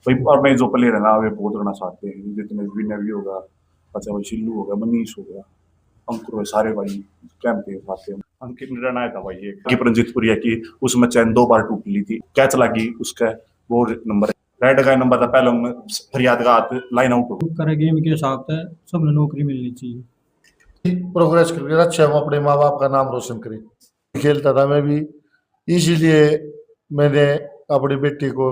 भाई और मैं जो प्लेयर है ना वे बहुत रहना चाहते हैं, जितने विनर भी होगा, अच्छा भाई शिल्लू हो गया, मनीष हो गया, अंकुर है, सारे भाई कैंप के साथ हैं। अंकित ने रन आया था भाई एक कीपर रंजीतपुरिया की, उसमें चैन 2 बार टूट ली थी, कैच लगी उसका, वो नंबर रेड का नंबर था पहले में, फरियाद का हाथ लाइन आउट हो करे गेम के हिसाब से सबने नौकरी मिलनी चाहिए। प्रोग्रेस करके अच्छा हम अपने माँ बाप का नाम रोशन करें। खेलता था मैं भी, इसीलिए मैंने अपनी बेटी को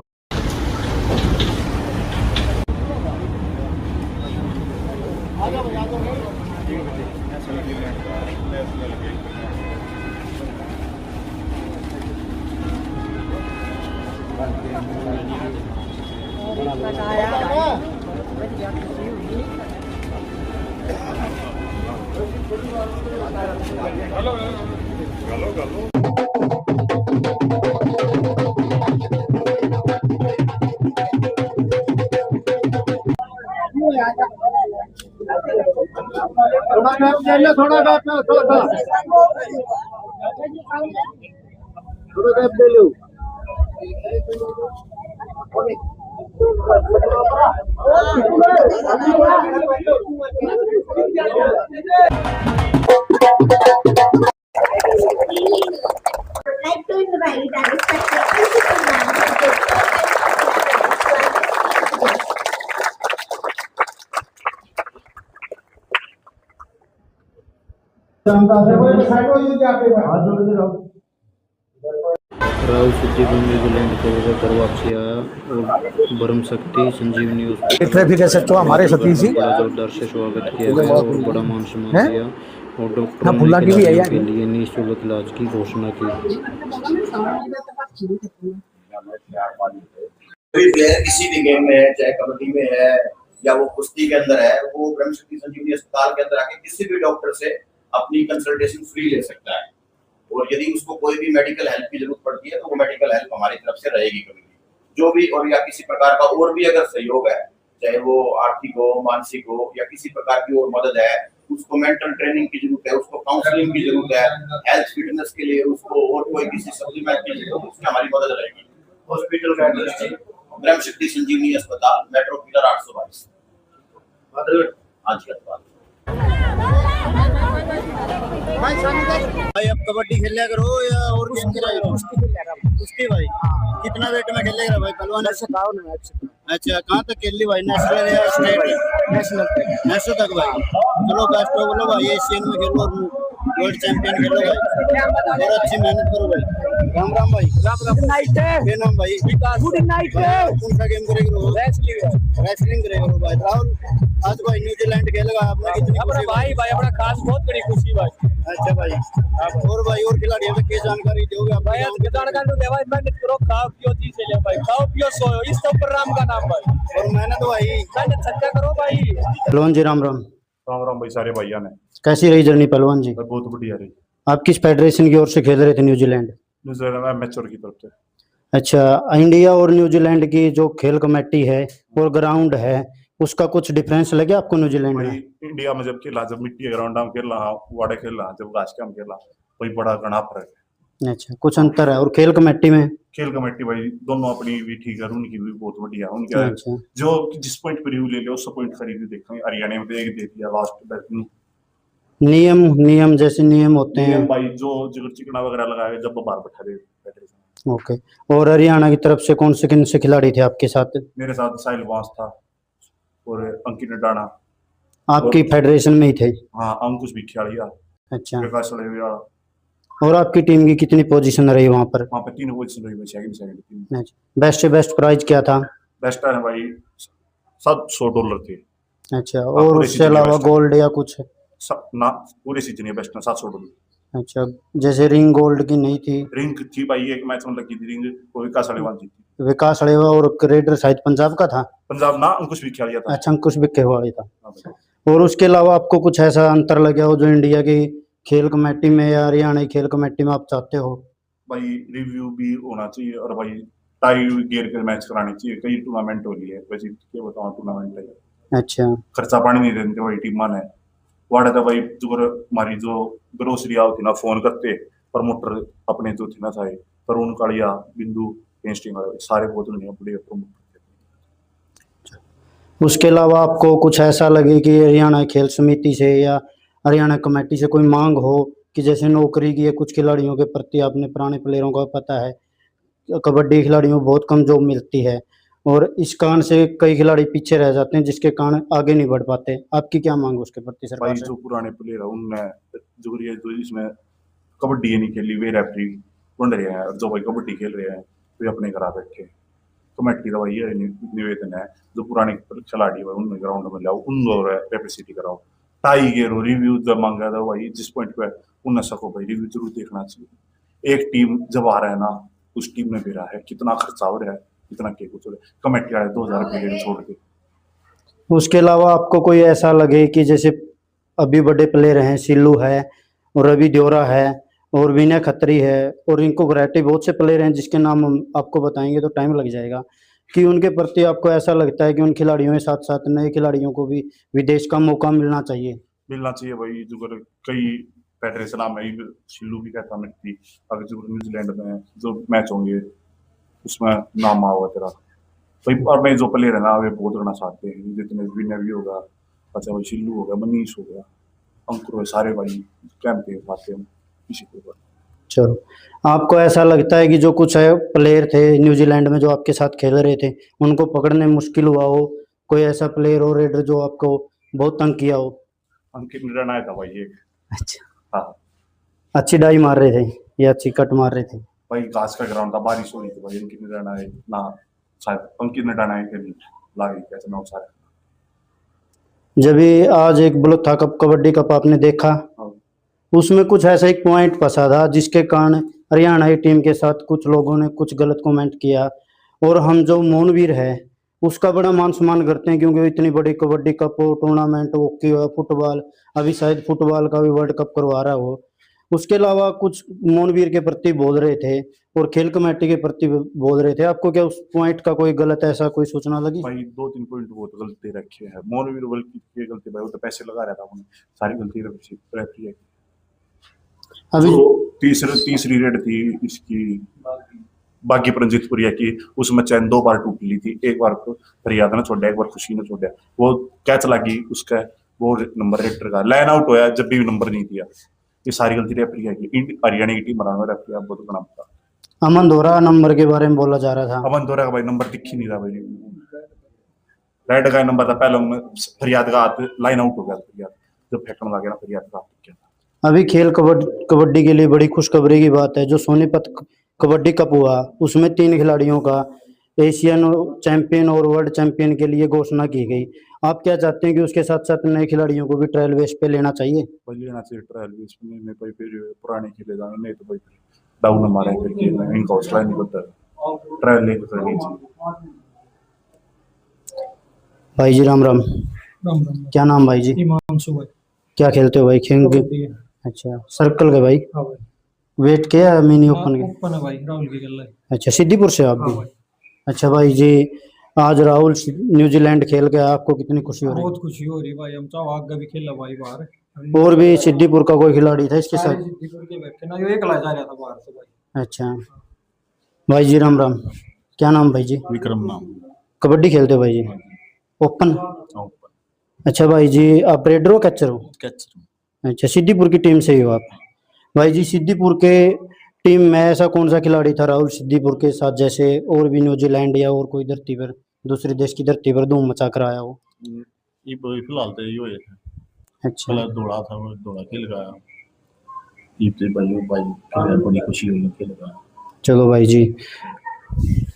थोड़ा ले लो। राहुल संजीवनी न्यूजीलैंड को कर वापसी आया और ब्रह्म शक्ति संजीवनी ट्रैफिक एसेट हमारे सतीश जी जोरदार से स्वागत किया गया और बड़ा मान सम्मान दिया और डॉक्टर ने के लिए निःशुल्क इलाज की घोषणा की। प्लेयर किसी भी गेम में है, चाहे कबड्डी में है या वो कुश्ती के अंदर है, वो ब्रह्म शक्ति संजीवनी अस्पताल के अंदर आके किसी भी डॉक्टर से अपनी कंसल्टेशन फ्री ले सकता है, और यदि उसको कोई भी मेडिकल हेल्प की जरूरत पड़ती है तो वो मेडिकल हेल्प हमारी तरफ से रहेगी कभी भी, जो भी, और या किसी प्रकार का और भी अगर सहयोग है, चाहे वो आर्थिक हो, मानसिक हो, या किसी प्रकार की और मदद है, उसको मेंटल ट्रेनिंग की जरूरत है, उसको काउंसलिंग की जरूरत है, हेल्थ फिटनेस के लिए उसको और कोई किसी सप्लीमेंट की जरूरत है, उसमें हमारी मदद रहेगी। हॉस्पिटल का एड्रेस है ब्रह्म शक्ति संजीवनी अस्पताल, मेट्रो पिलर 822। आज की बात भाई अब कबड्डी खेल करो या और गेम खेला करो? कुश्ती भाई कितना वेट में खेलेगा भाई पहलवान? अच्छा कहाँ तक खेल ली भाई? नेशनल या स्टेट? नेशनल तक भाई। चलो बेस्ट हो बोलो भाई, एशियन में खेलो और वर्ल्ड चैंपियन खेलो भाई, और अच्छी मेहनत करो भाई। राम राम भाई। क्या नाम भाई? कौन सा गेम करेगा? रेसलिंग करेगा भाई। राहुल आज भाई न्यूजीलैंड खेलेगा, आपने कितनी खुशी भाई? भाई अपना खास बहुत बड़ी खुशी भाई। अच्छा भाई, और भाई और खिलाड़ियों में क्या जानकारी दोगे आप? भाई जानकारी दे भाई, मेहनत करो, खाओ पियो, जी से ले भाई, खाओ पियो सोओ, इस सब पर राम का नाम भाई, और मेहनत भाई, मेहनत सच्चा करो भाई। पहलवान जी राम राम। राम राम भाई सारे भाइयों ने। कैसी रही जर्नी पहलवान जी? बहुत बढ़िया रही। आप किस फेडरेशन की ओर से खेल रहे थे न्यूजीलैंड? न्यूजीलैंड में मैचर की तरफ से। अच्छा, इंडिया और न्यूजीलैंड की जो खेल कमेटी है और ग्राउंड है, उसका कुछ डिफरेंस लगे आपको न्यूजीलैंड में? इंडिया में जब खेला, जब मिट्टी के ग्राउंड में खेला, वाड़े खेला, जब घास के हम खेला, कोई बड़ा घना फर्क है। अच्छा, कुछ अंतर है। और खेल कमेटी में? खेल कमेटी भाई दोनों अपनी भी ठीक है, उनकी भी बहुत बढ़िया, उनका अच्छा। जो जिस पॉइंट पर रिव्यू ले लिया उस पॉइंट खरीद देखेंगे। हरियाणा में देख दिया लास्ट नियम जैसे नियम होते हैं भाई, जो जिगर चिकना वगैरह लगाए जब बाहर बैठा दे। ओके। और हरियाणा की तरफ से कौन से किन से खिलाड़ी थे आपके साथ? मेरे साथ साहिल वांस था और अंकित डाना। आपकी फेडरेशन में ही थे? हाँ, अंकुश भी खिलाड़ी। अच्छा। विकास और आपकी टीम की कितनी पोजीशन रही वहाँ पर? वहाँ पे 3 पोजीशन रही, सेकंड। बेस्ट से बेस्ट प्राइज क्या था? बेस्ट है भाई $700 थे। अच्छा, और उसके अलावा गोल्ड या कुछ? ना, पूरे सीजन बेस्ट है $700। अच्छा, जैसे रिंग गोल्ड की नहीं थी? रिंग थी भाई, एक मैच में लगी थी रिंग, वो विकास अड़ेवाल जीती। विकास अड़ेवाल, और रेडर शायद पंजाब का था? पंजाब ना, अंकुश भी खिलाड़ी था। अच्छा, अंकुश बिक्के वाली था। और उसके अलावा आपको कुछ ऐसा अंतर लगा हो जो इंडिया की खेल कमेटी में या हरियाणा की खेल कमेटी में आप चाहते हो? भाई रिव्यू भी होना चाहिए, और भाई टाई गियर के मैच कराने चाहिए। कई टूर्नामेंट हो रही है, वैसे क्या बताऊं टूर्नामेंट है। अच्छा, खर्चा पानी नहीं देते भाई टीम ने। वाड़ा था भाई, जो हमारी जो ग्रोसरी आओ थी ना, फोन करते प्रमोटर अपने जो थी ना सारे, तरुण कालिया, बिंदु पेंस्टिंग वाले सारे बहुत बड़े प्रमुख। उसके अलावा आपको कुछ ऐसा लगे कि हरियाणा खेल समिति से या हरियाणा कमेटी से कोई मांग हो कि जैसे नौकरी की है कुछ खिलाड़ियों के प्रति, आपने पुराने प्लेयरों का पता है कबड्डी खिलाड़ियों को बहुत कम जॉब मिलती है और इस कारण से कई खिलाड़ी पीछे रह जाते हैं जिसके कारण आगे नहीं बढ़ पाते, आपकी क्या मांग उसके प्रति सरकार भाई से? जो पुराने प्लेयर है उनने जो इसमें कबड्डी नहीं खेली वे रेफरी बन रहे हैं, और जो भाई कबड्डी खेल रहे हैं वे अपने घर बैठे। कमेटी का भाई ये निवेदन है जो पुराने खिलाड़ी है उनमें ग्राउंड में लाओ, उन कैपेसिटी कराओ। टाई गेर हो रिव्यू जब मांगा था भाई जिस पॉइंट पे उन सको भाई रिव्यू जरूर देखना चाहिए। एक टीम जब आ रहा है ना उस टीम में भी रहा है कितना खर्चा हो रहा है कितना के कुछ कमेटी वाले 2000 रुपये छोड़ के। उसके अलावा आपको कोई ऐसा लगे कि जैसे अभी बड़े प्लेयर हैं, सिल्लू है और रवि देवरा है और विनय खत्री है और इनको वैरायटी बहुत से प्लेयर हैं जिसके नाम हम आपको बताएंगे तो टाइम लग जाएगा, कि उनके प्रति आपको ऐसा लगता है कि उन खिलाड़ियों के साथ साथ नए खिलाड़ियों को भी विदेश का मौका मिलना चाहिए भाई। जो कई फेडरेशन में सिल्लू भी कहता मैं अगर जो न्यूजीलैंड में जो मैच होंगे उसमें नाम आओ तेरा भाई। और मैं जो प्लेयर है ना वे बहुत करना चाहते हैं जितने विनय भी होगा, अच्छा भाई सिल्लू हो गया, मनीष हो गया, अंकुर है, सारे भाई कैंप के आते हैं इसी के ऊपर। चलो, आपको ऐसा लगता है कि जो कुछ है प्लेयर थे न्यूजीलैंड में जो आपके साथ खेल रहे थे उनको पकड़ने मुश्किल हुआ हो, कोई ऐसा प्लेयर हो रेडर जो आपको बहुत तंग किया हो? अंकित निर्णय था भाई एक। अच्छा, हाँ अच्छी डाई मार रहे थे या अच्छी कट मार रहे थे? भाई घास का ग्राउंड था, बारिश हो रही थी भाई। अंकित निर्णय ना शायद अंकित निर्णय के लिए लागे कैसे ना सारे। जब भी आज एक ब्लॉक था कबड्डी कप आपने देखा, उसमें कुछ ऐसा एक पॉइंट फंसा था जिसके कारण हरियाणा की टीम के साथ कुछ लोगों ने कुछ गलत कमेंट किया और हम जो मोहनवीर है उसका बड़ा मान सम्मान करते हैं क्योंकि इतनी बड़ी कबड्डी कप हो, टूर्नामेंट, हॉकी हो, फुटबॉल, अभी शायद फुटबॉल का भी वर्ल्ड कप करवा रहा हो। उसके अलावा कुछ मोहनवीर के प्रति बोल रहे थे और खेल कमेटी के प्रति बोल रहे थे, आपको क्या उस पॉइंट का कोई गलत ऐसा कोई सूचना लगी? भाई 2-3 पॉइंट बहुत गलती रखे हैं मोहनवीर बल्कि की गलती भाई, वो तो पैसे लगा रहा था उन्हें, सारी गलती रेफरी है। अभी तीसरी रेड थी इसकी बागी प्रंजितपुरिया की, उसमें चैन 2 बार टूट ली थी, एक बार फरियाद ने छोड़ा, एक बार खुशी ने छोड़ा, वो कैच लगी उसका, वो नंबर रेडर का लाइन आउट होया जब भी नंबर नहीं दिया। ये सारी गलती रेफरी है की हरियाणा की टीम बनाने रेफरी आप बहुत बना था। अमन दोहरा नंबर के बारे में बोला जा रहा था, अमन दोहरा का भाई नंबर दिख ही नहीं रहा भाई, रेड का नंबर था पहले, फरियाद का हाथ लाइन आउट हो गया, फरियाद जब फेंकने लगा ना फरियाद का हाथ। अभी खेल कबड्डी के लिए बड़ी खुशखबरी की बात है, जो सोनीपत कबड्डी कप हुआ उसमें 3 खिलाड़ियों का एशियन चैंपियन और वर्ल्ड चैंपियन के लिए घोषणा की गई। आप क्या चाहते हैं कि उसके साथ साथ नए खिलाड़ियों को भी ट्रायल बेस पे लेना चाहिए? लेना चाहिए ट्रायल बेस में भाई, फिर पुराने खेले जाने नहीं तो भाई डाउन हमारे फिर इनका हौसला नहीं बनता, ट्रायल लेके करनी चाहिए। भाई जी राम राम। राम राम। क्या नाम भाई जी? हिमांशु भाई। क्या खेलते हो भाई? खेल कबड्डी है। अच्छा, सर्कल के भाई? हाँ भाई। वेट क्या है मिनी ओपन के? ओपन है भाई, राहुल की गल है। अच्छा, सिद्दीपुर से आप हाँ भी? भाई। अच्छा भाई जी, आज राहुल न्यूजीलैंड खेल गया, आपको कितनी खुशी हो रही बहुत खुशी हो रही भाई, हम चाहो आगे भी खेला भाई बाहर। है? और भी सिद्दीपुर का कोई खिलाड़ी था इसके सारे साथ? सिद्दीपुर के बैठे ना, ये एकला जा रहा था बाहर से भाई। अच्छा भाई जी राम राम। क्या नाम भाई जी? विक्रम नाम। कबड्डी खेलते हो भाई जी? ओपन? अच्छा भाई जी, आप रेडर हो कैचर हो? अच्छा, सिद्दीपुर की टीम से ही हो आप? भाई जी, सिद्दीपुर के टीम में ऐसा कौन सा खिलाड़ी था राहुल सिद्दीपुर के साथ जैसे और भी न्यूजीलैंड या और कोई धरती पर दूसरे देश की धरती पर धूम मचा कर आया हो? ये फिलहाल तो ये है। अच्छा, दौड़ा था, वो दौड़ा खेल गया, ये तो भाई बड़ी खुशी हुई खेल गया। चलो भाई जी।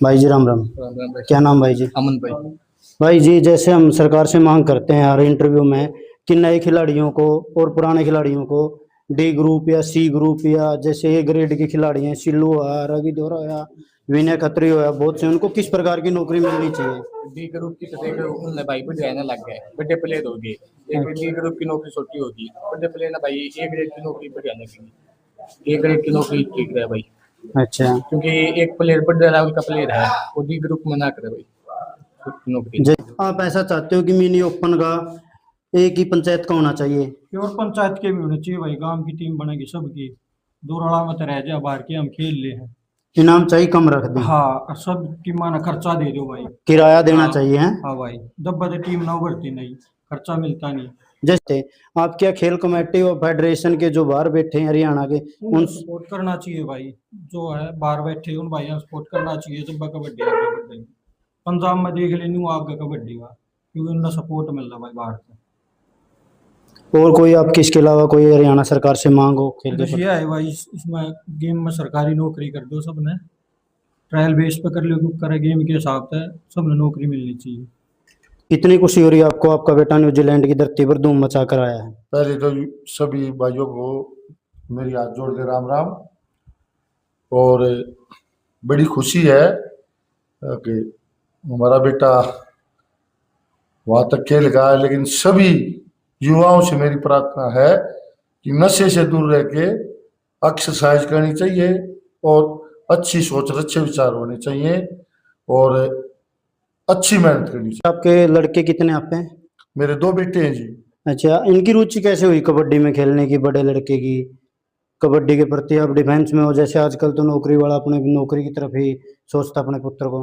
भाई जी राम राम। क्या नाम भाई जी? अमन भाई। भाई जी, जैसे हम सरकार से मांग करते हैं हर इंटरव्यू में कि नए खिलाड़ियों को और पुराने खिलाड़ियों को डी ग्रुप या सी ग्रुप या जैसे ए ग्रेड के खिलाड़ी हैं, सिल्लू है, रवि देवरा या विनय खत्री हो, बहुत से, उनको किस प्रकार की नौकरी मिलनी चाहिए? डी ग्रुप की तो देखो उनने भाई बढ़िया ना लग गए, बड़े प्लेयर हो गए। एक डी ग्रुप की नौकरी छोटी होगी, बड़े प्लेयर ना भाई ए ग्रेड की नौकरी बढ़िया लगेगी, ए ग्रेड की नौकरी ठीक है भाई। अच्छा, क्योंकि एक प्लेयर बढ़ रहा का प्लेयर है वो डी ग्रुप में ना करे भाई नौकरी। आप ऐसा चाहते हो कि मिनी ओपन का एक ही पंचायत का होना चाहिए? और पंचायत के भी होने चाहिए भाई, गांव की टीम बनेगी सबकी, दूर में तो रह जा बाहर के हम खेल ले हैं। इनाम चाहिए कम रख दें, हाँ सब टीम ना खर्चा दे दो भाई। किराया देना हाँ। चाहिए है। हाँ भाई, जब बदे टीम ना उभरती नहीं, खर्चा मिलता नहीं। जैसे आप क्या खेल कमेटी और फेडरेशन के जो बाहर बैठे हैं हरियाणा के, उन सपोर्ट करना चाहिए भाई, जो है बाहर बैठे उन भाइयों सपोर्ट करना चाहिए। जब कबड्डी आगे बढ़ रही, पंजाब में देख लेनी आगे कबड्डी का, क्योंकि उनका सपोर्ट मिल रहा भाई बाहर से। और कोई आपकी इसके अलावा कोई हरियाणा सरकार से मांग हो खेल के बस ये है भाई, इसमें गेम में सरकारी नौकरी कर दो सबने, ट्रायल बेस पे कर लो, करे गेम के हिसाब से सबने नौकरी मिलनी चाहिए। कितनी खुशी हो रही है आपको, आपका बेटा न्यूजीलैंड की धरती पर धूम मचा कर आया है? पहले तो सभी भाइयों को मेरी हाथ जोड़ के राम राम। और बड़ी खुशी है कि हमारा बेटा वहाँ तक खेल गया है, लेकिन सभी युवाओं से मेरी प्रार्थना है कि नशे से दूर रह के एक्सरसाइज करनी चाहिए और अच्छी सोच और अच्छे विचार होने चाहिए और अच्छी मेहनत करनी चाहिए। आपके लड़के कितने आप हैं? मेरे 2 बेटे हैं जी। अच्छा, इनकी रुचि कैसे हुई कबड्डी में खेलने की? बड़े लड़के की कबड्डी के प्रति, आप डिफेंस में हो, जैसे आजकल तो नौकरी वाला अपने नौकरी की तरफ ही सोचता अपने पुत्र को।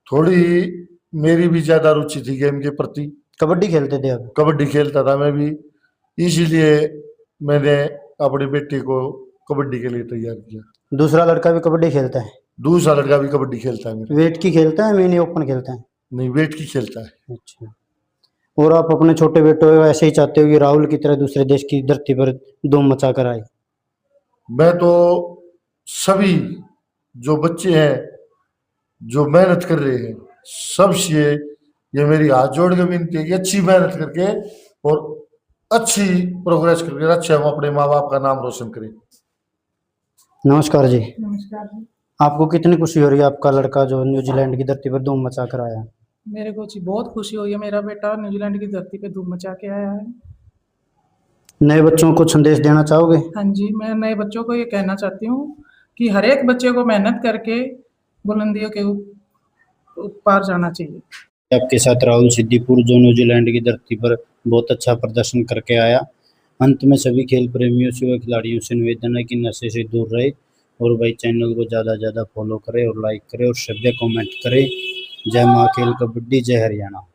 थोड़ी मेरी भी ज्यादा रुचि थी गेम के प्रति, कबड्डी खेलते थे आप? कबड्डी खेलता था मैं भी, इसीलिए मैंने अपने बेटे को कबड्डी के लिए तैयार किया। दूसरा लड़का भी कबड्डी खेलता है? दूसरा लड़का भी कबड्डी खेलता है मेरा। वेट की खेलता है, मिनी ओपन खेलता है? नहीं, वेट की खेलता है। अच्छा, और आप अपने छोटे बेटों को ऐसे ही चाहते हो कि राहुल की तरह दूसरे देश की धरती पर धूम मचा कर आए? मैं तो सभी जो बच्चे हैं जो मेहनत कर रहे हैं सबसे ये मेरी हाथ जोड़ के विनती है कि अच्छी मेहनत करके और अच्छी प्रोग्रेस करके अच्छे हम अपने माँ बाप का नाम रोशन करें। नमस्कार जी। नमस्कार जी। आपको कितनी खुशी हो रही है आपका लड़का जो न्यूजीलैंड की धरती पर धूम मचा कर आया? मेरे को जी बहुत खुशी हुई है, मेरा बेटा न्यूजीलैंड की धरती पे धूम मचा के आया है। नए बच्चों को संदेश देना चाहोगे? हाँ जी, मैं नए बच्चों को ये कहना चाहती हूँ कि हर एक बच्चे को मेहनत करके बुलंदियों के पार जाना चाहिए। आपके साथ राहुल सिद्दीपुर जो न्यूजीलैंड की धरती पर बहुत अच्छा प्रदर्शन करके आया। अंत में सभी खेल प्रेमियों से व खिलाड़ियों से निवेदन है कि नशे से दूर रहे और भाई चैनल को ज़्यादा से ज़्यादा फॉलो करें और लाइक करें और सभ्य कमेंट करें। जय माँ खेल कबड्डी, जय हरियाणा।